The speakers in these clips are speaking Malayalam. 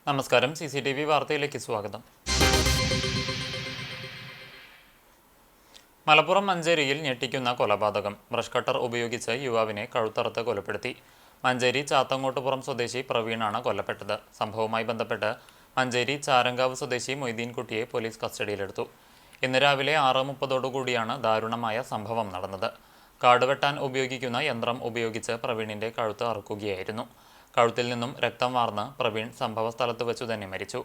നമസ്കാരം. CCTV വാർത്തയിലേക്ക് സ്വാഗതം. മലപ്പുറം മഞ്ചേരിയിൽ ഞെട്ടിക്കുന്ന കൊലപാതകം. ബ്രഷ് കട്ടർ ഉപയോഗിച്ച് യുവാവിനെ കഴുത്തറുത്ത് കൊലപ്പെടുത്തി. മഞ്ചേരി ചാത്തങ്ങോട്ടുപുറം സ്വദേശി പ്രവീണാണ് കൊല്ലപ്പെട്ടത്. സംഭവവുമായി ബന്ധപ്പെട്ട് മഞ്ചേരി ചാരങ്കാവ് സ്വദേശി മൊയ്തീൻകുട്ടിയെ പോലീസ് കസ്റ്റഡിയിലെടുത്തു. ഇന്ന് രാവിലെ 6:30 ദാരുണമായ സംഭവം നടന്നത്. കാടുവെട്ടാൻ ഉപയോഗിക്കുന്ന യന്ത്രം ഉപയോഗിച്ച് പ്രവീണിന്റെ കഴുത്ത് അറുക്കുകയായിരുന്നു. കഴുത്തിൽ നിന്നും രക്തം വാർന്ന് പ്രവീൺ സംഭവസ്ഥലത്ത് വെച്ചു തന്നെ മരിച്ചു.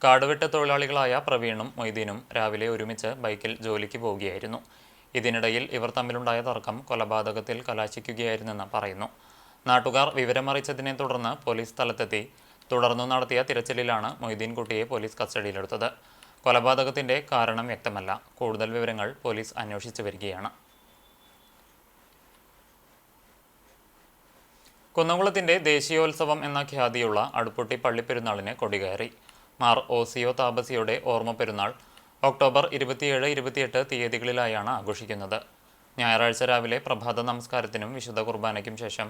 കാടുവെട്ട് തൊഴിലാളികളായ പ്രവീണും മൊയ്തീനും രാവിലെ ഒരുമിച്ച് ബൈക്കിൽ ജോലിക്ക് പോവുകയായിരുന്നു. ഇതിനിടയിൽ ഇവർ തമ്മിലുണ്ടായ തർക്കം കൊലപാതകത്തിൽ കലാശിക്കുകയായിരുന്നെന്ന് പറയുന്നു. നാട്ടുകാർ വിവരമറിയിച്ചതിനെ തുടർന്ന് പോലീസ് സ്ഥലത്തെത്തി. തുടർന്നു നടത്തിയ തിരച്ചിലിലാണ് മൊയ്തീൻകുട്ടിയെ പോലീസ് കസ്റ്റഡിയിലെടുത്തത്. കൊലപാതകത്തിന്റെ കാരണം വ്യക്തമല്ല. കൂടുതൽ വിവരങ്ങൾ പോലീസ് അന്വേഷിച്ചു വരികയാണ്. കുന്നംകുളത്തിന്റെ ദേശീയോത്സവം എന്ന ഖ്യാതിയുള്ള അടുപ്പുട്ടി പള്ളിപ്പെരുന്നാളിന് കൊടികയറി. മാർ ഓസിയോ താപസിയുടെ ഓർമ്മ പെരുന്നാൾ ഒക്ടോബർ 27, 28 തീയതികളിലായാണ് ആഘോഷിക്കുന്നത്. ഞായറാഴ്ച രാവിലെ പ്രഭാത നമസ്കാരത്തിനും വിശുദ്ധ കുർബാനയ്ക്കും ശേഷം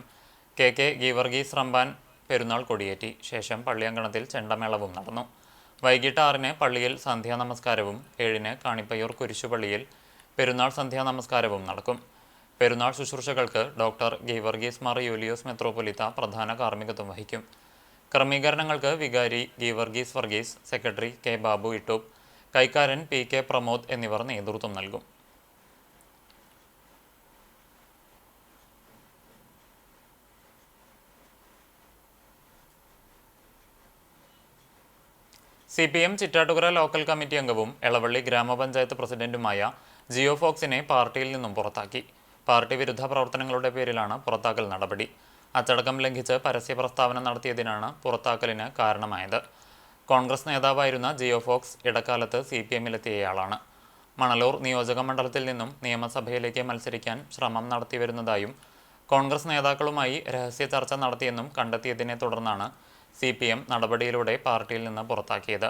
KK ഗീവർഗീസ് റമ്പാൻ പെരുന്നാൾ കൊടിയേറ്റി. ശേഷം പള്ളിയങ്കണത്തിൽ ചെണ്ടമേളവും നടന്നു. വൈകിട്ട് 6-ന് പള്ളിയിൽ സന്ധ്യാ നമസ്കാരവും 7-ന് കാണിപ്പയ്യൂർ കുരിശുപള്ളിയിൽ പെരുന്നാൾ സന്ധ്യാ നമസ്കാരവും നടക്കും. പെരുന്നാൾ ശുശ്രൂഷകൾക്ക് ഡോക്ടർ ഗീവർഗീസ് മാർ യൂലിയോസ് മെത്രോപൊലിത്ത പ്രധാന കാർമ്മികത്വം വഹിക്കും. ക്രമീകരണങ്ങൾക്ക് വികാരി ഗീവർഗീസ് വർഗീസ്, സെക്രട്ടറി K. ബാബു ഇട്ടൂപ്പ്, കൈക്കാരൻ PK പ്രമോദ് എന്നിവർ നേതൃത്വം നൽകും. CPM ചിറ്റാട്ടുകര ലോക്കൽ കമ്മിറ്റി അംഗവും എളവള്ളി ഗ്രാമപഞ്ചായത്ത് പ്രസിഡന്റുമായ ജിയോ ഫോക്സിനെ പാർട്ടിയിൽ നിന്നും പുറത്താക്കി. പാർട്ടി വിരുദ്ധ പ്രവർത്തനങ്ങളുടെ പേരിലാണ് പുറത്താക്കൽ നടപടി. അച്ചടക്കം ലംഘിച്ച് പരസ്യ പ്രസ്താവന നടത്തിയതിനാണ് പുറത്താക്കലിന് കാരണമായത്. കോൺഗ്രസ് നേതാവായിരുന്ന ജിയോ ഫോക്സ് ഇടക്കാലത്ത് CPMലെത്തിയയാളാണ്. മണലൂർ നിയോജക മണ്ഡലത്തിൽ നിന്നും നിയമസഭയിലേക്ക് മത്സരിക്കാൻ ശ്രമം നടത്തിവരുന്നതായും കോൺഗ്രസ് നേതാക്കളുമായി രഹസ്യ ചർച്ച നടത്തിയെന്നും കണ്ടെത്തിയതിനെ തുടർന്നാണ് CPM നടപടിയിലൂടെ പാർട്ടിയിൽ നിന്ന് പുറത്താക്കിയത്.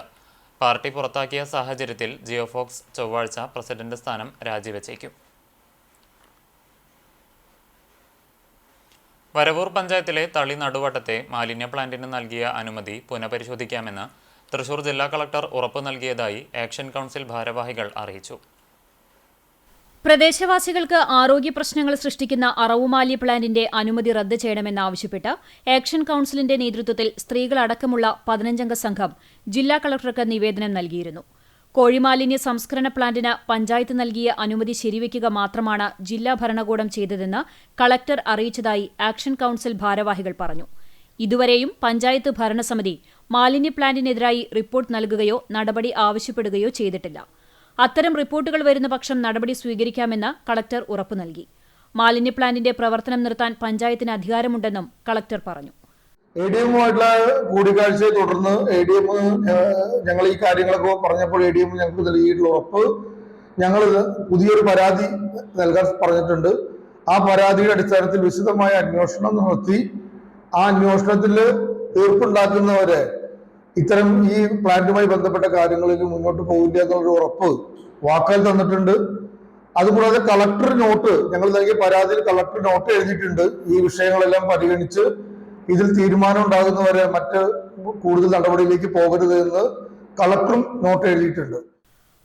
പാർട്ടി പുറത്താക്കിയ സാഹചര്യത്തിൽ ജിയോ ഫോക്സ് ചൊവ്വാഴ്ച പ്രസിഡന്റ് സ്ഥാനം രാജിവെച്ചേക്കും. വരവൂർ പഞ്ചായത്തിലെ തളി നടുവട്ടത്തെ മാലിന്യ പ്ലാന്റിന് നൽകിയ അനുമതി പുനഃപരിശോധിക്കാമെന്ന് തൃശൂർ ജില്ലാ കളക്ടർ ഉറപ്പു നൽകിയതായി ആക്ഷൻ കൗൺസിൽ ഭാരവാഹികൾ അറിയിച്ചു. പ്രദേശവാസികൾക്ക് ആരോഗ്യ പ്രശ്നങ്ങൾ സൃഷ്ടിക്കുന്ന അറവുമാലി പ്ലാന്റിന്റെ അനുമതി റദ്ദ് ചെയ്യണമെന്നാവശ്യപ്പെട്ട് ആക്ഷൻ കൗൺസിലിന്റെ നേതൃത്വത്തിൽ സ്ത്രീകളടക്കമുള്ള 15-അംഗ സംഘം ജില്ലാ കളക്ടർക്ക് നിവേദനം നൽകിയിരുന്നു. കോഴിമാലിന്യ സംസ്കരണ പ്ലാന്റിന് പഞ്ചായത്ത് നൽകിയ അനുമതി ശരിവയ്ക്കുക മാത്രമാണ് ജില്ലാ ഭരണകൂടം ചെയ്തതെന്ന് കളക്ടർ അറിയിച്ചതായി ആക്ഷൻ കൗൺസിൽ ഭാരവാഹികൾ പറഞ്ഞു. ഇതുവരെയും പഞ്ചായത്ത് ഭരണസമിതി മാലിന്യ പ്ലാന്റിനെതിരായി റിപ്പോർട്ട് നൽകുകയോ നടപടി ആവശ്യപ്പെടുകയോ ചെയ്തിട്ടില്ല. അത്തരം റിപ്പോർട്ടുകൾ വരുന്ന പക്ഷം നടപടി സ്വീകരിക്കാമെന്ന് കളക്ടർ ഉറപ്പു നൽകി. മാലിന്യ പ്ലാന്റിന്റെ പ്രവർത്തനം നിർത്താൻ പഞ്ചായത്തിന് അധികാരമുണ്ടെന്നും കളക്ടർ പറഞ്ഞു. ADMുമായിട്ടുള്ള കൂടിക്കാഴ്ചയെ തുടർന്ന് ADM ഞങ്ങൾ ഈ കാര്യങ്ങളൊക്കെ പറഞ്ഞപ്പോൾ ADM ഞങ്ങൾക്ക് നൽകിയിട്ടുള്ള ഉറപ്പ്, ഞങ്ങൾ പുതിയൊരു പരാതി നൽകാൻ പറഞ്ഞിട്ടുണ്ട്. ആ പരാതിയുടെ അടിസ്ഥാനത്തിൽ വിശദമായ അന്വേഷണം നടത്തി ആ അന്വേഷണത്തിൽ തീർപ്പുണ്ടാക്കുന്നവരെ ഇത്തരം ഈ പ്ലാന്റുമായി ബന്ധപ്പെട്ട കാര്യങ്ങളിൽ മുന്നോട്ട് പോകില്ല എന്നുള്ളൊരു ഉറപ്പ് വാക്കാൽ തന്നിട്ടുണ്ട്. അതുകൂടാതെ കളക്ടർ നോട്ട്, ഞങ്ങൾ നൽകിയ പരാതിയിൽ കളക്ടർ നോട്ട് എഴുതിയിട്ടുണ്ട്. ഈ വിഷയങ്ങളെല്ലാം പരിഗണിച്ച് ഇതിൽ തീരുമാനം ഉണ്ടാകുന്നവരെ മറ്റ് കൂടുതൽ നടപടിയിലേക്ക് പോകരുത് എന്ന് കളക്ടറും നോട്ട് എഴുതിയിട്ടുണ്ട്.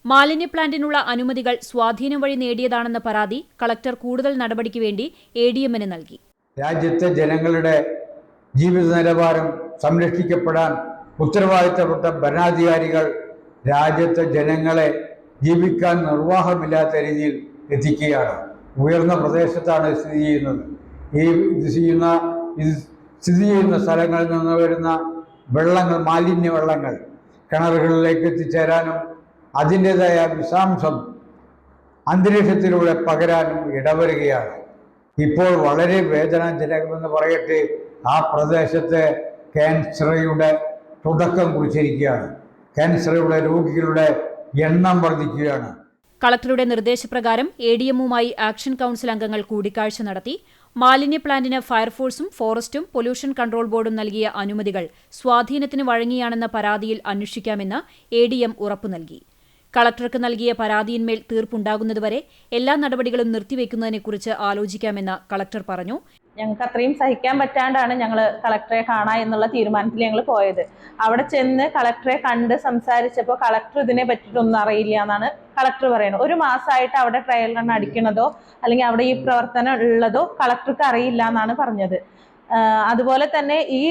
മാലിന്യ പ്ലാന്റിനുള്ള അനുമതികൾ സ്വാധീനം വഴി നേടിയതാണെന്ന പരാതി കളക്ടർ കൂടുതൽ നടപടിക്ക് വേണ്ടി ADMന് നൽകി. രാജ്യത്തെ ജനങ്ങളുടെ ജീവിത നിലവാരം സംരക്ഷിക്കപ്പെടാൻ ഉത്തരവാദിത്തപ്പെട്ട ഭരണാധികാരികൾ രാജ്യത്തെ ജനങ്ങളെ ജീവിക്കാൻ നിർവാഹമില്ലാത്ത രീതിയിൽ എത്തിക്കുകയാണ്. ഉയർന്ന പ്രദേശത്താണ് സ്ഥിതി ചെയ്യുന്ന സ്ഥലങ്ങളിൽ നിന്ന് വരുന്ന വെള്ളങ്ങൾ, മാലിന്യ വെള്ളങ്ങൾ കിണറുകളിലേക്ക് എത്തിച്ചേരാനും അതിൻ്റെതായ വിഷാംശം അന്തരീക്ഷത്തിലൂടെ പകരാനും ഇടവരികയാണ്. ഇപ്പോൾ വളരെ വേദനാജനകമെന്ന് പറയട്ടെ, ആ പ്രദേശത്തെ ക്യാൻസറുടെ തുടക്കം കുറിച്ചിരിക്കുകയാണ്. ക്യാൻസറുടെ രോഗികളുടെ എണ്ണം വർദ്ധിക്കുകയാണ്. കളക്ടറുടെ നിർദ്ദേശപ്രകാരം ADMുമായി ആക്ഷൻ കൗൺസിൽ അംഗങ്ങൾ കൂടിക്കാഴ്ച നടത്തി. മാലിന്യ പ്ലാന്റിന് ഫയർഫോഴ്സും ഫോറസ്റ്റും പൊല്യൂഷൻ കൺട്രോൾ ബോർഡും നൽകിയ അനുമതികൾ സ്വാധീനത്തിന് വഴങ്ങിയാണെന്ന പരാതിയിൽ അന്വേഷിക്കാമെന്ന് ADM ഉറപ്പു നൽകി. കളക്ടർക്ക് നൽകിയ പരാതിയിന്മേൽ തീർപ്പുണ്ടാകുന്നതുവരെ എല്ലാ നടപടികളും നിർത്തിവെക്കുന്നതിനെക്കുറിച്ച് ആലോചിക്കാമെന്ന് കളക്ടർ പറഞ്ഞു. ഞങ്ങൾക്ക് അത്രയും സഹിക്കാൻ പറ്റാണ്ടാണ് ഞങ്ങൾ കളക്ടറെ കാണാൻ എന്നുള്ള തീരുമാനത്തിൽ ഞങ്ങൾ പോയത്. അവിടെ ചെന്ന് കളക്ടറെ കണ്ട് സംസാരിച്ചപ്പോൾ കളക്ടർ ഇതിനെ പറ്റിയിട്ടൊന്നും അറിയില്ല എന്നാണ് കളക്ടർ പറയുന്നത്. 1 മാസമായിട്ട് അവിടെ ട്രയൽ റൺ അടിക്കണതോ അല്ലെങ്കിൽ അവിടെ ഈ പ്രവർത്തനം ഉള്ളതോ കളക്ടർക്ക് അറിയില്ല എന്നാണ് പറഞ്ഞത്. അതുപോലെ തന്നെ ഈ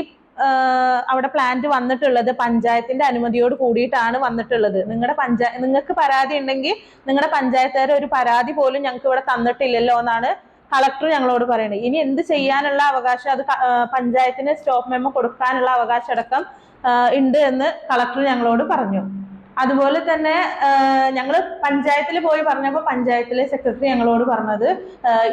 അവിടെ പ്ലാന്റ് വന്നിട്ടുള്ളത് പഞ്ചായത്തിന്റെ അനുമതിയോട് കൂടിയിട്ടാണ് വന്നിട്ടുള്ളത്. നിങ്ങൾക്ക് പരാതി ഉണ്ടെങ്കിൽ നിങ്ങളുടെ പഞ്ചായത്തുകാർ ഒരു പരാതി പോലും ഞങ്ങൾക്ക് ഇവിടെ തന്നിട്ടില്ലല്ലോ എന്നാണ് കളക്ടർ ഞങ്ങളോട് പറയുന്നത്. ഇനി എന്ത് ചെയ്യാനുള്ള അവകാശം, അത് പഞ്ചായത്തിന് സ്റ്റോപ്പ് മെമ്മോ കൊടുക്കാനുള്ള അവകാശം അടക്കം ഉണ്ട് എന്ന് കളക്ടർ ഞങ്ങളോട് പറഞ്ഞു. അതുപോലെ തന്നെ ഞങ്ങൾ പഞ്ചായത്തിൽ പോയി പറഞ്ഞപ്പോൾ പഞ്ചായത്തിലെ സെക്രട്ടറി ഞങ്ങളോട് പറഞ്ഞത്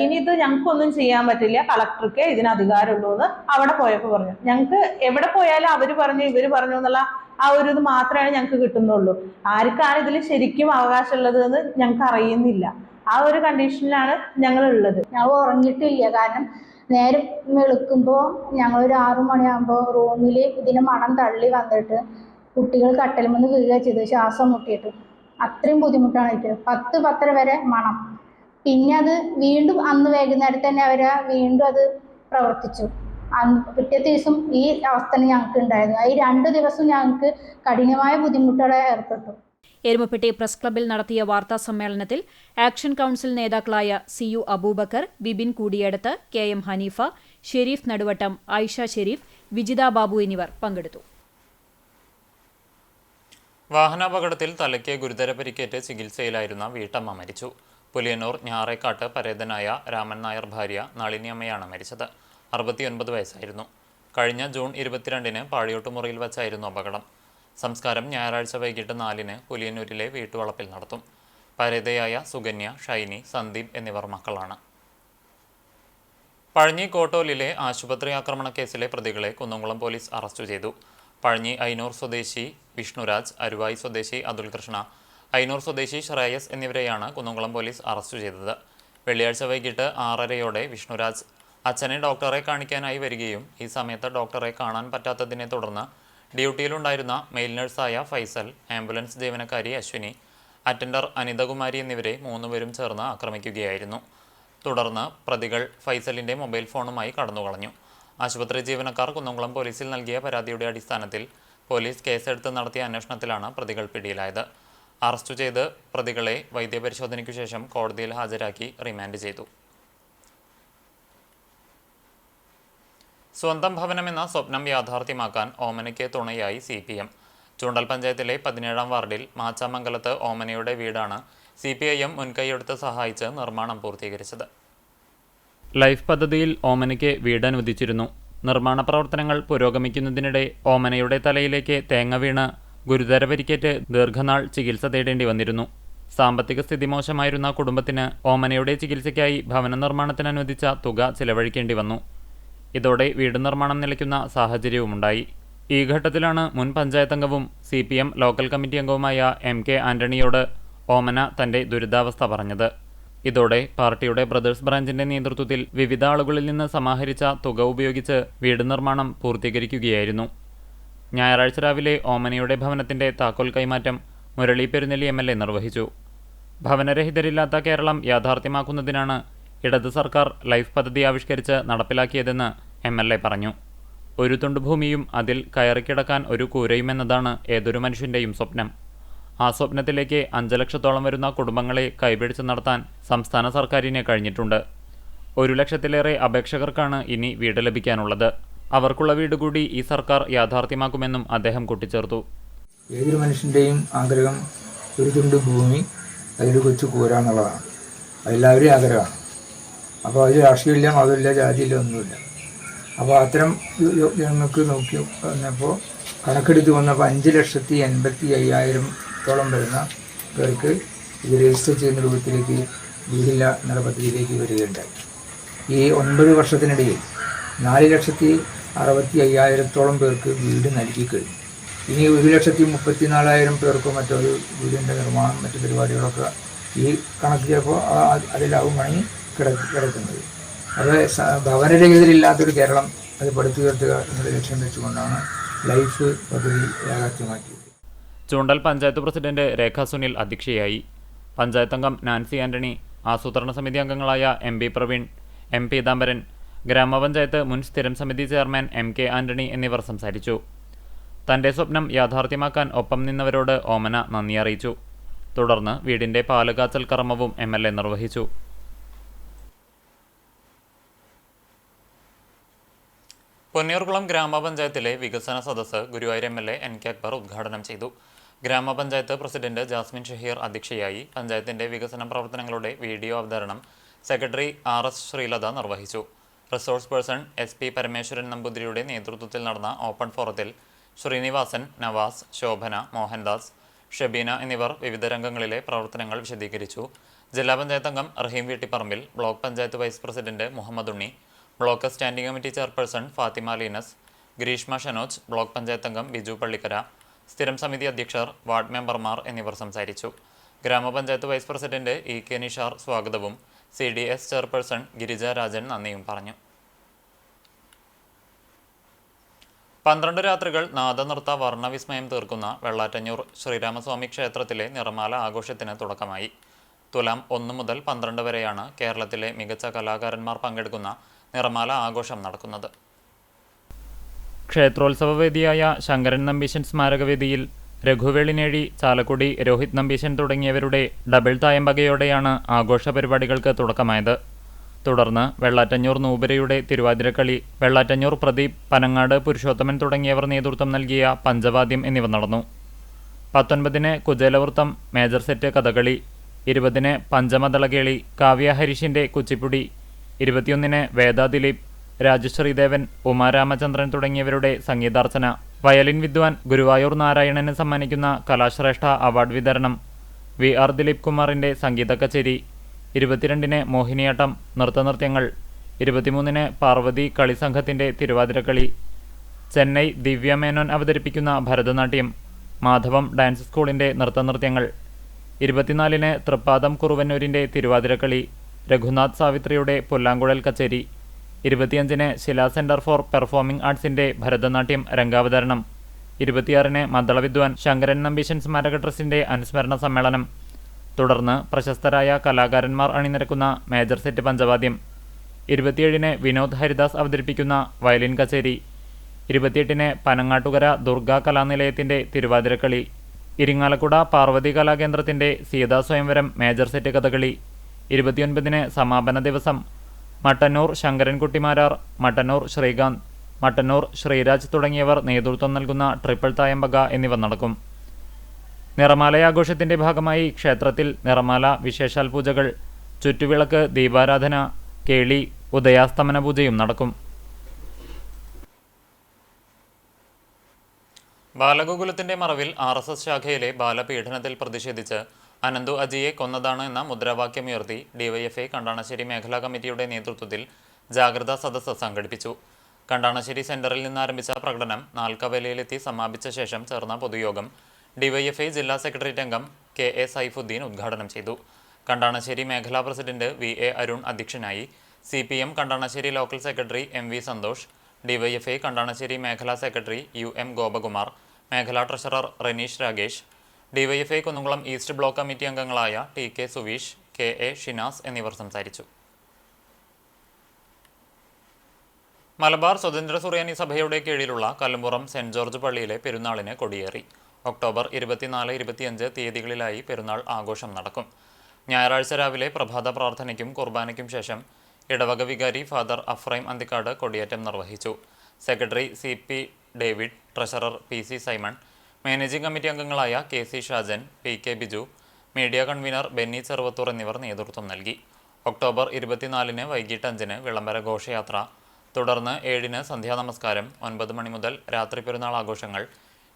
ഇനി ഇത് ഞങ്ങൾക്കൊന്നും ചെയ്യാൻ പറ്റില്ല, കളക്ടർക്ക് ഇതിന് അധികാരമുള്ളൂ എന്ന് അവിടെ പോയപ്പോൾ പറഞ്ഞു. ഞങ്ങൾക്ക് എവിടെ പോയാലും അവർ പറഞ്ഞു ഇവർ പറഞ്ഞു എന്നുള്ള ആ ഒരു ഇത് മാത്രമേ ഞങ്ങൾക്ക് കിട്ടുന്നുള്ളൂ. ആർക്കാണ് ഇതിൽ ശരിക്കും അവകാശമുള്ളത് എന്ന് ഞങ്ങൾക്ക് അറിയുന്നില്ല. ആ ഒരു കണ്ടീഷനിലാണ് ഞങ്ങൾ ഉള്ളത്. ഞങ്ങൾ ഉറങ്ങിയിട്ടില്ല. കാരണം നേരം വെളുക്കുമ്പോൾ ഞങ്ങളൊരു 6 മണിയാകുമ്പോൾ റൂമിൽ ഇതിന് മണം തള്ളി വന്നിട്ട് കുട്ടികൾ കട്ടലുമെന്ന് വീഴുക ചെയ്ത് ശ്വാസം മുട്ടിയിട്ട് അത്രയും ബുദ്ധിമുട്ടാണ് കിട്ടിയത്. 10-10:30 വരെ മണം. പിന്നെ അത് വീണ്ടും അന്ന് വൈകുന്നേരത്ത് തന്നെ വീണ്ടും അത് പ്രവർത്തിച്ചു. പിറ്റേ ദിവസം ഈ അവസ്ഥ ഞങ്ങൾക്ക് ഉണ്ടായിരുന്നു. ഈ 2 ദിവസം ഞങ്ങൾക്ക് കഠിനമായ ബുദ്ധിമുട്ടുകളെ ഏർപ്പെട്ടു. എരുമപ്പെട്ടി പ്രസ് ക്ലബ്ബിൽ നടത്തിയ വാർത്താ സമ്മേളനത്തിൽ ആക്ഷൻ കൌൺസിൽ നേതാക്കളായ CU അബൂബക്കർ, ബിബിൻ കൂടിയടത്ത്, KM ഹനീഫ, ഷെരീഫ് നടുവട്ടം, ആയിഷ ഷെരീഫ്, വിജിത ബാബു എന്നിവർ പങ്കെടുത്തു. വാഹനാപകടത്തിൽ തലയ്ക്ക് ഗുരുതര പരിക്കേറ്റ് ചികിത്സയിലായിരുന്ന വീട്ടമ്മ മരിച്ചു. പുലിയന്നൂർ ഞാറേക്കാട്ട് പരേതനായ രാമൻ നായർ ഭാര്യ നളിനിയമ്മയാണ് മരിച്ചത്. 69 വയസ്സായിരുന്നു. കഴിഞ്ഞ ജൂൺ 22-ന് പാഴിയോട്ടുമുറിയിൽ വച്ചായിരുന്നു അപകടം. സംസ്കാരം ഞായറാഴ്ച വൈകിട്ട് 4-ന് പുലിയന്നൂരിലെ വീട്ടുവളപ്പിൽ നടത്തും. പരേതയായ സുകന്യ, ഷൈനി, സന്ദീപ് എന്നിവർ മക്കളാണ്. പഴഞ്ഞി കോട്ടോലിലെ ആശുപത്രി ആക്രമണ കേസിലെ പ്രതികളെ കുന്നംകുളം പോലീസ് അറസ്റ്റ് ചെയ്തു. പഴഞ്ഞി ഐനൂർ സ്വദേശി വിഷ്ണുരാജ്, അരുവായി സ്വദേശി അതുൽ കൃഷ്ണ, ഐനൂർ സ്വദേശി ശ്രേയസ് എന്നിവരെയാണ് കുന്നംകുളം പോലീസ് അറസ്റ്റ് ചെയ്തത്. വെള്ളിയാഴ്ച വൈകിട്ട് 6:30-യോടെ വിഷ്ണുരാജ് അച്ഛനെ ഡോക്ടറെ കാണിക്കാനായി വരികയും ഈ സമയത്ത് ഡോക്ടറെ കാണാൻ പറ്റാത്തതിനെ തുടർന്ന് ഡ്യൂട്ടിയിലുണ്ടായിരുന്ന മെയിൽ നഴ്സായ ഫൈസൽ, ആംബുലൻസ് ജീവനക്കാരി അശ്വിനി, അറ്റൻഡർ അനിതകുമാരി എന്നിവരെ 3 പേരും ചേർന്ന് ആക്രമിക്കുകയായിരുന്നു. തുടർന്ന് പ്രതികൾ ഫൈസലിൻ്റെ മൊബൈൽ ഫോണുമായി കടന്നുകളഞ്ഞു. ആശുപത്രി ജീവനക്കാർ കുന്നംകുളം പോലീസിൽ നൽകിയ പരാതിയുടെ അടിസ്ഥാനത്തിൽ പോലീസ് കേസെടുത്ത് നടത്തിയ അന്വേഷണത്തിലാണ് പ്രതികൾ പിടിയിലായത്. അറസ്റ്റ് ചെയ്ത് പ്രതികളെ വൈദ്യപരിശോധനയ്ക്കു ശേഷം കോടതിയിൽ ഹാജരാക്കി റിമാൻഡ് ചെയ്തു. സ്വന്തം ഭവനമെന്ന സ്വപ്നം യാഥാർത്ഥ്യമാക്കാൻ ഓമനയ്ക്ക് തുണയായി CPM. ചൂണ്ടൽ പഞ്ചായത്തിലെ 17-ാം വാർഡിൽ മാച്ചാമംഗലത്ത് ഓമനയുടെ വീടാണ് CPIM മുൻകൈയെടുത്ത് സഹായിച്ച് നിർമ്മാണം പൂർത്തീകരിച്ചത്. ലൈഫ് പദ്ധതിയിൽ ഓമനയ്ക്ക് വീട് അനുവദിച്ചിരുന്നു. നിർമ്മാണ പ്രവർത്തനങ്ങൾ പുരോഗമിക്കുന്നതിനിടെ ഓമനയുടെ തലയിലേക്ക് തേങ്ങ വീണ് ഗുരുതര പരിക്കേറ്റ് ദീർഘനാൾ ചികിത്സ തേടേണ്ടി വന്നിരുന്നു. സാമ്പത്തിക സ്ഥിതി മോശമായിരുന്ന കുടുംബത്തിന് ഓമനയുടെ ചികിത്സയ്ക്കായി ഭവന നിർമ്മാണത്തിന് അനുവദിച്ച തുക ചിലവഴിക്കേണ്ടി വന്നു. ഇതോടെ വീട് നിർമ്മാണം നിലയ്ക്കുന്ന സാഹചര്യവുമുണ്ടായി. ഈ ഘട്ടത്തിലാണ് മുൻ പഞ്ചായത്ത് അംഗവും CPM ലോക്കൽ കമ്മിറ്റി അംഗവുമായ MK ആന്റണിയോട് ഓമന തന്റെ ദുരിതാവസ്ഥ പറഞ്ഞത്. ഇതോടെ പാർട്ടിയുടെ ബ്രദേഴ്സ് ബ്രാഞ്ചിന്റെ നേതൃത്വത്തിൽ വിവിധ ആളുകളിൽ നിന്ന് സമാഹരിച്ച തുക ഉപയോഗിച്ച് വീട് നിർമ്മാണം പൂർത്തീകരിക്കുകയായിരുന്നു. ഞായറാഴ്ച രാവിലെ ഓമനയുടെ ഭവനത്തിന്റെ താക്കോൽ കൈമാറ്റം മുരളി പെരുന്നെല്ലി MLA നിർവഹിച്ചു. ഭവനരഹിതരില്ലാത്ത കേരളം യാഥാർത്ഥ്യമാക്കുന്നതിനാണ് ഇടത് സർക്കാർ ലൈഫ് പദ്ധതി ആവിഷ്കരിച്ച് നടപ്പിലാക്കിയതെന്ന് MLA പറഞ്ഞു. ഒരു തുണ്ട് ഭൂമിയും അതിൽ കയറിക്കിടക്കാൻ ഒരു കൂരയുമെന്നതാണ് ഏതൊരു മനുഷ്യൻ്റെയും സ്വപ്നം. ആ സ്വപ്നത്തിലേക്ക് 5 ലക്ഷത്തോളം വരുന്ന കുടുംബങ്ങളെ കൈപിടിച്ച് നടത്താൻ സംസ്ഥാന സർക്കാരിന് കഴിഞ്ഞിട്ടുണ്ട്. 1 ലക്ഷത്തിലേറെ അപേക്ഷകർക്കാണ് ഇനി വീട് ലഭിക്കാനുള്ളത്. അവർക്കുള്ള വീട് കൂടി ഈ സർക്കാർ യാഥാർത്ഥ്യമാക്കുമെന്നും അദ്ദേഹം കൂട്ടിച്ചേർത്തു. ഏതൊരു മനുഷ്യൻ്റെയും ആഗ്രഹം ഒരു തുണ്ട് ഭൂമി, അതിൽ കൊച്ചു കൂര എന്നുള്ളതാണ്. അതെല്ലാവരും ആഗ്രഹമാണ്. അപ്പോൾ അതിൽ രാഷ്ട്രീയമില്ല, മതമില്ല, ജാതിയില്ല, ഒന്നുമില്ല. അപ്പോൾ അത്തരം ഞങ്ങൾക്ക് നോക്കി വന്നപ്പോൾ കണക്കെടുത്ത് വന്നപ്പോൾ 5,85,000-ഓളം വരുന്ന പേർക്ക് ഇത് രജിസ്റ്റർ ചെയ്യുന്ന രൂപത്തിലേക്ക് വീടില്ല എന്നുള്ള പദ്ധതിയിലേക്ക് വരികയുണ്ടായി. ഈ 9 വർഷത്തിനിടയിൽ 4,65,000-ഓളം പേർക്ക് വീട് നൽകി കഴിഞ്ഞു. ഇനി 1,34,000 പേർക്ക് മറ്റൊരു വീടിൻ്റെ നിർമ്മാണം, മറ്റു പരിപാടികളൊക്കെ ഈ കണക്ക് ചിലപ്പോൾ അതിലാവും പണി കിടക്കുന്നത്. അത് ഭവനരഹിതരില്ലാത്തൊരു കേരളം അത് പടുത്തുയർത്തുക എന്നുള്ള ലക്ഷ്യം വെച്ചുകൊണ്ടാണ് ലൈഫ് പദ്ധതി യാഥാർത്ഥ്യമാക്കിയത്. ചൂണ്ടൽ പഞ്ചായത്ത് പ്രസിഡന്റ് രേഖ സുനിൽ അധ്യക്ഷയായി. പഞ്ചായത്ത് അംഗം നാൻസി ആന്റണി, ആസൂത്രണ സമിതി അംഗങ്ങളായ MB പ്രവീൺ, M പീതാംബരൻ, ഗ്രാമപഞ്ചായത്ത് മുൻ സ്ഥിരം സമിതി ചെയർമാൻ MK ആന്റണി എന്നിവർ സംസാരിച്ചു. തന്റെ സ്വപ്നം യാഥാർത്ഥ്യമാക്കാൻ ഒപ്പം നിന്നവരോട് ഓമന നന്ദി അറിയിച്ചു. തുടർന്ന് വീടിന്റെ പാലുകാച്ചൽ കർമ്മവും MLA നിർവഹിച്ചു. പൊന്നിയൂർകുളം ഗ്രാമപഞ്ചായത്തിലെ വികസന സദസ്സ് ഗുരുവായൂർ MLA NK അക്ബർ ഉദ്ഘാടനം ചെയ്തു. ഗ്രാമപഞ്ചായത്ത് പ്രസിഡന്റ് ജാസ്മിൻ ഷഹീർ അധ്യക്ഷയായി. പഞ്ചായത്തിന്റെ വികസന പ്രവർത്തനങ്ങളുടെ വീഡിയോ അവതരണം സെക്രട്ടറി RS ശ്രീലത നിർവഹിച്ചു. റിസോഴ്സ് പേഴ്സൺ SP പരമേശ്വരൻ നമ്പൂതിരിയുടെ നേതൃത്വത്തിൽ നടന്ന ഓപ്പൺ ഫോറത്തിൽ ശ്രീനിവാസൻ, നവാസ്, ശോഭന, മോഹൻദാസ്, ഷബീന എന്നിവർ വിവിധ രംഗങ്ങളിലെ പ്രവർത്തനങ്ങൾ വിശദീകരിച്ചു. ജില്ലാ പഞ്ചായത്ത് അംഗം Rahim Veettipparambil, block panchayat vice president Muhammad Unni, block standing committee chairperson Fathima Leenas, Greeshma Shanoj, block panchayat അംഗം ബിജു പള്ളിക്കര, സ്ഥിരം സമിതി അധ്യക്ഷർ, വാർഡ് മെമ്പർമാർ എന്നിവർ സംസാരിച്ചു. ഗ്രാമപഞ്ചായത്ത് വൈസ് പ്രസിഡന്റ് EK നിഷാർ സ്വാഗതവും CDS ചെയർപേഴ്സൺ ഗിരിജ രാജൻ നന്ദിയും പറഞ്ഞു. 12 രാത്രികൾ നാദനൃത്ത വർണ്ണവിസ്മയം തീർക്കുന്ന വെള്ളാറ്റഞ്ഞൂർ ശ്രീരാമസ്വാമി ക്ഷേത്രത്തിലെ നിറമാല ആഘോഷത്തിന് തുടക്കമായി. തുലാം 1 മുതൽ 12 വരെയാണ് കേരളത്തിലെ മികച്ച കലാകാരന്മാർ പങ്കെടുക്കുന്ന നിറമാല ആഘോഷം നടക്കുന്നത്. ക്ഷേത്രോത്സവവേദിയായ ശങ്കരൻ നമ്പീശൻ സ്മാരകവേദിയിൽ രഘുവേളിനേഴി, ചാലക്കുടി രോഹിത് നമ്പീശൻ തുടങ്ങിയവരുടെ ഡബിൾ തായമ്പകയോടെയാണ് ആഘോഷ പരിപാടികൾക്ക് തുടക്കമായത്. തുടർന്ന് വെള്ളാറ്റഞ്ഞൂർ നൂപരയുടെ തിരുവാതിരക്കളി, വെള്ളാറ്റഞ്ഞൂർ പ്രദീപ്, പനങ്ങാട് പുരുഷോത്തമൻ തുടങ്ങിയവർ നേതൃത്വം നൽകിയ പഞ്ചവാദ്യം എന്നിവ നടന്നു. 19-ന് കുചേലവൃത്തം മേജർ സെറ്റ് കഥകളി, 20-ന് പഞ്ചമദളകേളി, കാവ്യ ഹരീഷിൻ്റെ കുച്ചിപ്പുടി, 21-ന് വേദ ദിലീപ്, രാജശ്രീദേവൻ, ഉമാരാമചന്ദ്രൻ തുടങ്ങിയവരുടെ സംഗീതാർച്ചന, വയലിൻ വിദ്വാൻ ഗുരുവായൂർ നാരായണന് സമ്മാനിക്കുന്ന കലാശ്രേഷ്ഠ അവാർഡ് വിതരണം, VR ദിലീപ് കുമാറിൻ്റെ സംഗീത കച്ചേരി, 22-ന് മോഹിനിയാട്ടം, നൃത്തനൃത്യങ്ങൾ, 23-ന് പാർവതി കളിസംഘത്തിൻ്റെ തിരുവാതിരക്കളി, ചെന്നൈ ദിവ്യ മേനോൻ അവതരിപ്പിക്കുന്ന ഭരതനാട്യം, മാധവം ഡാൻസ് സ്കൂളിൻ്റെ നൃത്തനൃത്യങ്ങൾ, 24-ന് തൃപ്പാദം കുറുവന്നൂരിൻ്റെ തിരുവാതിരക്കളി, രഘുനാഥ് സാവിത്രിയുടെ പുല്ലാങ്കുഴൽ കച്ചേരി, 25-ന് ശിലാ സെൻറ്റർ ഫോർ പെർഫോമിംഗ് ആർട്സിൻ്റെ ഭരതനാട്യം രംഗാവതരണം, 26-ന് മദ്ദളവിദ്വാൻ ശങ്കരൻ നമ്പീശൻ സ്മാരക ട്രസ്റ്റിൻ്റെ അനുസ്മരണ സമ്മേളനം. തുടർന്ന് പ്രശസ്തരായ കലാകാരന്മാർ അണിനിരക്കുന്ന മേജർ സെറ്റ് പഞ്ചവാദ്യം, 27-ന് വിനോദ് ഹരിദാസ് അവതരിപ്പിക്കുന്ന വയലിൻ കച്ചേരി, 28-ന് പനങ്ങാട്ടുകര ദുർഗാ കലാനിലയത്തിൻ്റെ തിരുവാതിരക്കളി, ഇരിങ്ങാലക്കുട പാർവതി കലാകേന്ദ്രത്തിൻ്റെ സീതാ സ്വയംവരം മേജർ സെറ്റ് കഥകളി, 29-ന് സമാപന ദിവസം മട്ടന്നൂർ ശങ്കരൻകുട്ടിമാരാർ, മട്ടന്നൂർ ശ്രീകാന്ത്, മട്ടന്നൂർ ശ്രീരാജ് തുടങ്ങിയവർ നേതൃത്വം നൽകുന്ന ട്രിപ്പിൾ തായമ്പക എന്നിവ നടക്കും. നിറമാലയാഘോഷത്തിൻ്റെ ഭാഗമായി ക്ഷേത്രത്തിൽ നിറമാല വിശേഷാൽ പൂജകൾ, ചുറ്റുവിളക്ക്, ദീപാരാധന, കേളി, ഉദയാസ്തമന പൂജയും നടക്കും. ബാലഗോകുലത്തിന്റെ മറവിൽ RSS ശാഖയിലെ ബാലപീഡനത്തിൽ പ്രതിഷേധിച്ച് അനന്തു അജിയെ കൊന്നതാണ് എന്ന മുദ്രാവാക്യമുയർത്തി DYFI കണ്ടാണശ്ശേരി മേഖലാ കമ്മിറ്റിയുടെ നേതൃത്വത്തിൽ ജാഗ്രതാ സദസ്സ് സംഘടിപ്പിച്ചു. കണ്ടാണശ്ശേരി സെന്ററിൽ നിന്നാരംഭിച്ച പ്രകടനം നാൽക്കവലയിലെത്തി സമാപിച്ച ശേഷം ചേർന്ന പൊതുയോഗം DYFI ജില്ലാ സെക്രട്ടേറിയറ്റ് അംഗം KA സൈഫുദ്ദീൻ ഉദ്ഘാടനം ചെയ്തു. കണ്ടാണശ്ശേരി മേഖലാ പ്രസിഡന്റ് VA അരുൺ അധ്യക്ഷനായി. CPM Kandanassery local secretary MV Santhosh, DYFI Kandanassery മേഖലാ സെക്രട്ടറി UM ഗോപകുമാർ, മേഖലാ treasurer Raneesh Ragesh, DYFI Kunnamkulam east block committee അംഗങ്ങളായ TK സുവീഷ്, KA ഷിനാസ് എന്നിവർ സംസാരിച്ചു. മലബാർ സ്വതന്ത്ര സുറിയാനി സഭയുടെ കീഴിലുള്ള കല്ലുംപുറം സെന്റ് ജോർജ് പള്ളിയിലെ പെരുന്നാളിന് കൊടിയേറി. ഒക്ടോബർ 24-25 തീയതികളിലായി പെരുന്നാൾ ആഘോഷം നടക്കും. ഞായറാഴ്ച രാവിലെ പ്രഭാത പ്രാർത്ഥനയ്ക്കും കുർബാനയ്ക്കും ശേഷം ഇടവക വികാരി ഫാദർ അഫ്രൈം അന്തിക്കാട് കൊടിയേറ്റം നിർവഹിച്ചു. Secretary CP David, treasurer PC Simon, managing committee അംഗങ്ങളായ KC Shajan, PK Biju, media convener Benny Cheruvathur എന്നിവർ നേതൃത്വം നൽകി. ഒക്ടോബർ 24-ന് വൈകിട്ട് 5-ന് വിളംബര ഘോഷയാത്ര, തുടർന്ന് 7-ന് സന്ധ്യാനമസ്കാരം, 9 മണി മുതൽ രാത്രി പെരുന്നാൾ ആഘോഷങ്ങൾ,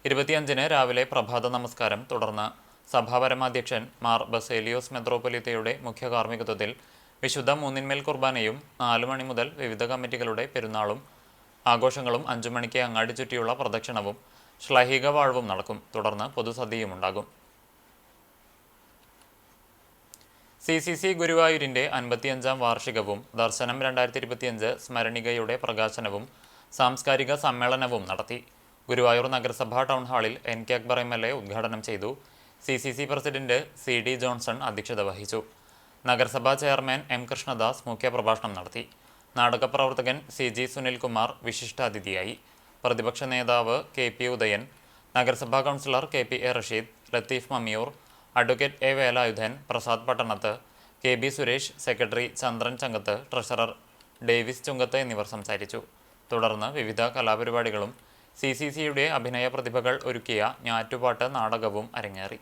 25-ന് രാവിലെ പ്രഭാത നമസ്കാരം, തുടർന്ന് സഭാപരമാധ്യക്ഷൻ മാർ ബസേലിയോസ് മെത്രോപൊലീത്തയുടെ മുഖ്യ കാർമ്മികത്വത്തിൽ വിശുദ്ധ മൂന്നിന്മേൽ കുർബാനയും, 4 മണി മുതൽ വിവിധ കമ്മിറ്റികളുടെ പെരുന്നാളും ആഘോഷങ്ങളും, 5 മണിക്ക് അങ്ങാടി ചുറ്റിയുള്ള പ്രദക്ഷിണവും ശ്ലൈഹിക വാഴ്വും നടക്കും. തുടർന്ന് പൊതുസദ്യയും ഉണ്ടാകും. CCC ഗുരുവായൂരിൻ്റെ 55-ാം വാർഷികവും ദർശനം 2025 സ്മരണികയുടെ പ്രകാശനവും സാംസ്കാരിക സമ്മേളനവും നടത്തി. ഗുരുവായൂർ നഗരസഭാ ടൗൺ ഹാളിൽ NK അക്ബർ MLA ഉദ്ഘാടനം ചെയ്തു. CCC പ്രസിഡന്റ് CD ജോൺസൺ അധ്യക്ഷത വഹിച്ചു. നഗരസഭാ ചെയർമാൻ M കൃഷ്ണദാസ് മുഖ്യപ്രഭാഷണം നടത്തി. നാടകപ്രവർത്തകൻ CG സുനിൽകുമാർ വിശിഷ്ടാതിഥിയായി. പ്രതിപക്ഷ നേതാവ് KP ഉദയൻ, നഗരസഭാ councillor KPA Rasheed, Latheef Mammiyur, advocate A Velayudhan, Prasad Pattanath, KB Suresh, secretary Chandran Changath, treasurer Davis Chungath എന്നിവർ സംസാരിച്ചു. തുടർന്ന് വിവിധ കലാപരിപാടികളും CCCയുടെ അഭിനയ പ്രതിഭകൾ ഒരുക്കിയ ഞാറ്റുപാട്ട് നാടകവും അരങ്ങേറി.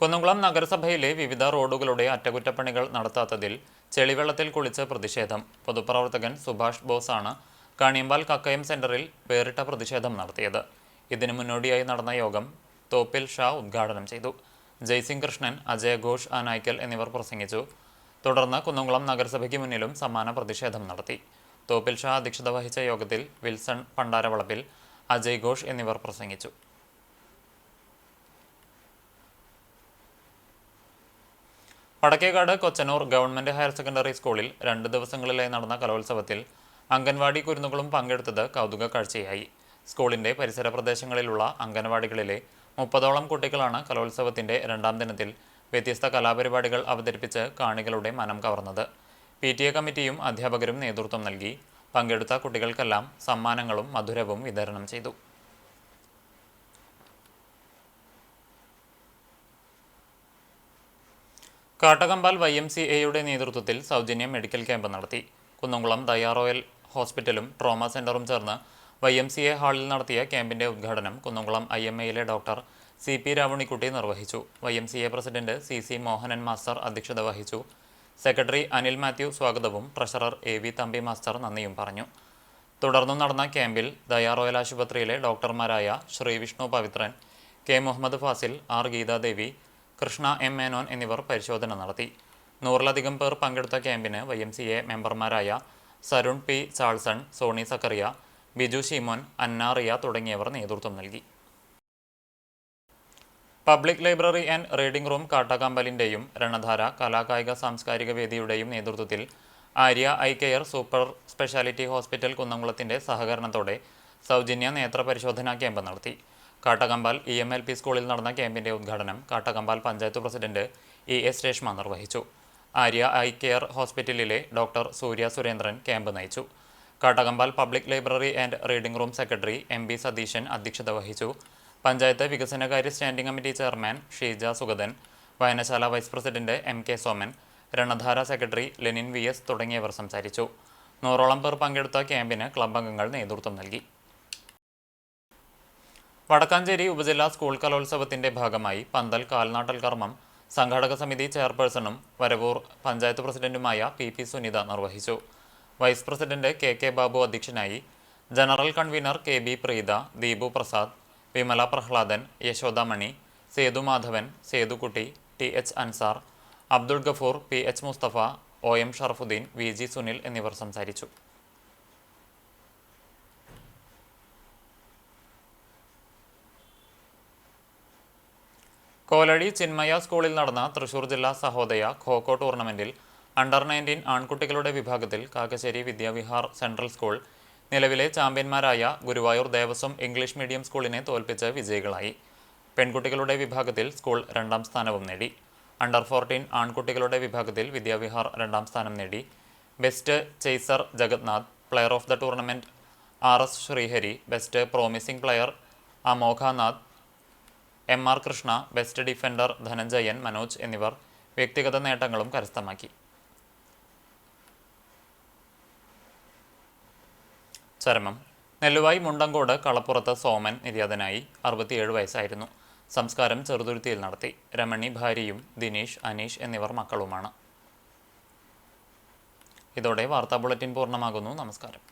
കുന്നംകുളം നഗരസഭയിലെ വിവിധ റോഡുകളുടെ അറ്റകുറ്റപ്പണികൾ നടത്താത്തതിൽ ചെളിവെള്ളത്തിൽ കുളിച്ച് പ്രതിഷേധം. പൊതുപ്രവർത്തകൻ സുഭാഷ് ബോസാണ് കാണിയമ്പാൽ കക്കയം സെന്ററിൽ വേറിട്ട പ്രതിഷേധം നടത്തിയത്. ഇതിനു മുന്നോടിയായി നടന്ന യോഗം തോപ്പിൽ ഷാ ഉദ്ഘാടനം ചെയ്തു. ജയ്സിംഗ് കൃഷ്ണൻ, അജയ് ഘോഷ് ആനായ്ക്കൽ എന്നിവർ പ്രസംഗിച്ചു. തുടർന്ന് കുന്നംകുളം നഗരസഭയ്ക്ക് മുന്നിലും സമാന പ്രതിഷേധം നടത്തി. തോപ്പിൽ ഷാ അധ്യക്ഷത വഹിച്ച യോഗത്തിൽ വിൽസൺ പണ്ടാരവളപ്പിൽ, അജയ് ഘോഷ് എന്നിവർ പ്രസംഗിച്ചു. Vadakkekad Kochanur government higher secondary സ്കൂളിൽ 2 ദിവസങ്ങളിലായി നടന്ന കലോത്സവത്തിൽ അംഗൻവാടി കുരുന്നുകളും പങ്കെടുത്തത് കൗതുക കാഴ്ചയായി. സ്കൂളിന്റെ പരിസര പ്രദേശങ്ങളിലുള്ള അംഗൻവാടികളിലെ 30ഓളം കുട്ടികളാണ് കലോത്സവത്തിന്റെ 2ാം ദിനത്തിൽ വ്യത്യസ്ത കലാപരിപാടികൾ അവതരിപ്പിച്ച് കാണികളുടെ മനം കവർന്നത്. PTA കമ്മിറ്റിയും അധ്യാപകരും നേതൃത്വം നൽകി. പങ്കെടുത്ത കുട്ടികൾക്കെല്ലാം സമ്മാനങ്ങളും മധുരവും വിതരണം ചെയ്തു. കാട്ടകമ്പാൽ YMCAയുടെ നേതൃത്വത്തിൽ സൗജന്യ മെഡിക്കൽ ക്യാമ്പ് നടത്തി. കുന്നംകുളം ദയാ റോയൽ ഹോസ്പിറ്റലും ട്രോമ സെന്ററും ചേർന്ന് YMCA ഹാളിൽ നടത്തിയ ക്യാമ്പിന്റെ ഉദ്ഘാടനം കുന്നംകുളം IMAയിലെ ഡോക്ടർ CP രാവണിക്കുട്ടി നിർവഹിച്ചു. YMCA president CC Mohanan master അധ്യക്ഷത വഹിച്ചു. സെക്രട്ടറി അനിൽ മാത്യു സ്വാഗതവും ട്രഷറർ AV തമ്പി മാസ്റ്റർ നന്ദിയും പറഞ്ഞു. തുടർന്ന് നടന്ന ക്യാമ്പിൽ ദയാ റോയൽ ആശുപത്രിയിലെ ഡോക്ടർമാരായ Shri Vishnu Pavithran, K Muhammad Fazil, R Geetha Devi, Krishna M Menon എന്നിവർ പരിശോധന നടത്തി. 100ലധികം പേർ പങ്കെടുത്ത ക്യാമ്പിന് YMCA മെമ്പർമാരായ സരുൺ P ചാൾസൺ, സോണി സക്കറിയ, ബിജു ഷിമോൻ, അന്നാറിയ തുടങ്ങിയവർ നേതൃത്വം നൽകി. Public library and reading room കാട്ടകമ്പലിൻ്റെയും രണധാര കലാകായിക സാംസ്കാരിക വേദിയുടെയും നേതൃത്വത്തിൽ Arya eye care super speciality hospital കുന്നംകുളത്തിൻ്റെ സഹകരണത്തോടെ സൗജന്യ നേത്ര പരിശോധനാ ക്യാമ്പ് നടത്തി. കാട്ടകമ്പാൽ EMLP സ്കൂളിൽ നടന്ന ക്യാമ്പിന്റെ ഉദ്ഘാടനം കാട്ടകമ്പാൽ പഞ്ചായത്ത് പ്രസിഡന്റ് ES രേഷ്മ നിർവഹിച്ചു. ആര്യ ഐ കെയർ ഹോസ്പിറ്റലിലെ ഡോക്ടർ സൂര്യ സുരേന്ദ്രൻ ക്യാമ്പ് നയിച്ചു. Kattakampal public library and reading room secretary MB Satheesan അധ്യക്ഷത വഹിച്ചു. പഞ്ചായത്ത് വികസനകാര്യ standing committee chairman Sheeja Sugathan, വായനശാല vice president MK Soman, Ranadhara secretary Lenin VS തുടങ്ങിയവർ സംസാരിച്ചു. 100ഓളം പേർ പങ്കെടുത്ത ക്യാമ്പിന് ക്ലബ് അംഗങ്ങൾ നേതൃത്വം നൽകി. വടക്കാഞ്ചേരി ഉപജില്ലാ സ്കൂൾ കലോത്സവത്തിന്റെ ഭാഗമായി പന്തൽ കാൽനാട്ടൽ കർമ്മം സംഘാടക സമിതി ചെയർപേഴ്സണും വരവൂർ പഞ്ചായത്ത് പ്രസിഡന്റുമായ PP സുനിത നിർവഹിച്ചു. വൈസ് പ്രസിഡന്റ് KK ബാബു അധ്യക്ഷനായി. General convener KB Preetha, Deepu Prasad, Vimala Prahladan, Yashodamani, Sethu Madhavan, Sethukutty, TH Ansar, Abdul Gafoor, PH Mustafa, OM Sharafuddin, VG Sunil എന്നിവർ സംസാരിച്ചു. കോലടി ചിന്മയ സ്കൂളിൽ നടന്ന തൃശൂർ ജില്ലാ സഹോദയ ഖോ-ഖോ ടൂർണമെന്റിൽ അണ്ടർ-19 ആൺകുട്ടികളുടെ വിഭാഗത്തിൽ കാക്കശ്ശേരി വിദ്യാവിഹാർ സെൻട്രൽ സ്കൂൾ നിലവിലെ ചാമ്പ്യന്മാരായ ഗുരുവായൂർ ദേവസ്വം ഇംഗ്ലീഷ് മീഡിയം സ്കൂളിനെ തോൽപ്പിച്ച് വിജയികളായി. പെൺകുട്ടികളുടെ വിഭാഗത്തിൽ സ്കൂൾ 2ാം സ്ഥാനവും നേടി. അണ്ടർ-14 ആൺകുട്ടികളുടെ വിഭാഗത്തിൽ വിദ്യാവിഹാർ 2ാം സ്ഥാനം നേടി. Best chaser Jagathnath, player of the tournament RS Sreehari, best promising player Amoghanath, MR Krishna, best defender Dhananjayan, Manoj എന്നിവർ വ്യക്തിഗത നേട്ടങ്ങളും കരസ്ഥമാക്കി. ചരമം. നെല്ലുവായി മുണ്ടങ്കോട് കളപ്പുറത്ത് സോമൻ നിര്യാതനായി. 67 വയസ്സായിരുന്നു. സംസ്കാരം ചെറുതുരുത്തിയിൽ നടത്തി. രമണി ഭാര്യയും ദിനീഷ്, അനീഷ് എന്നിവർ മക്കളുമാണ്. ഇതോടെ വാർത്താ ബുള്ളറ്റിൻ പൂർണ്ണമാകുന്നു. നമസ്കാരം.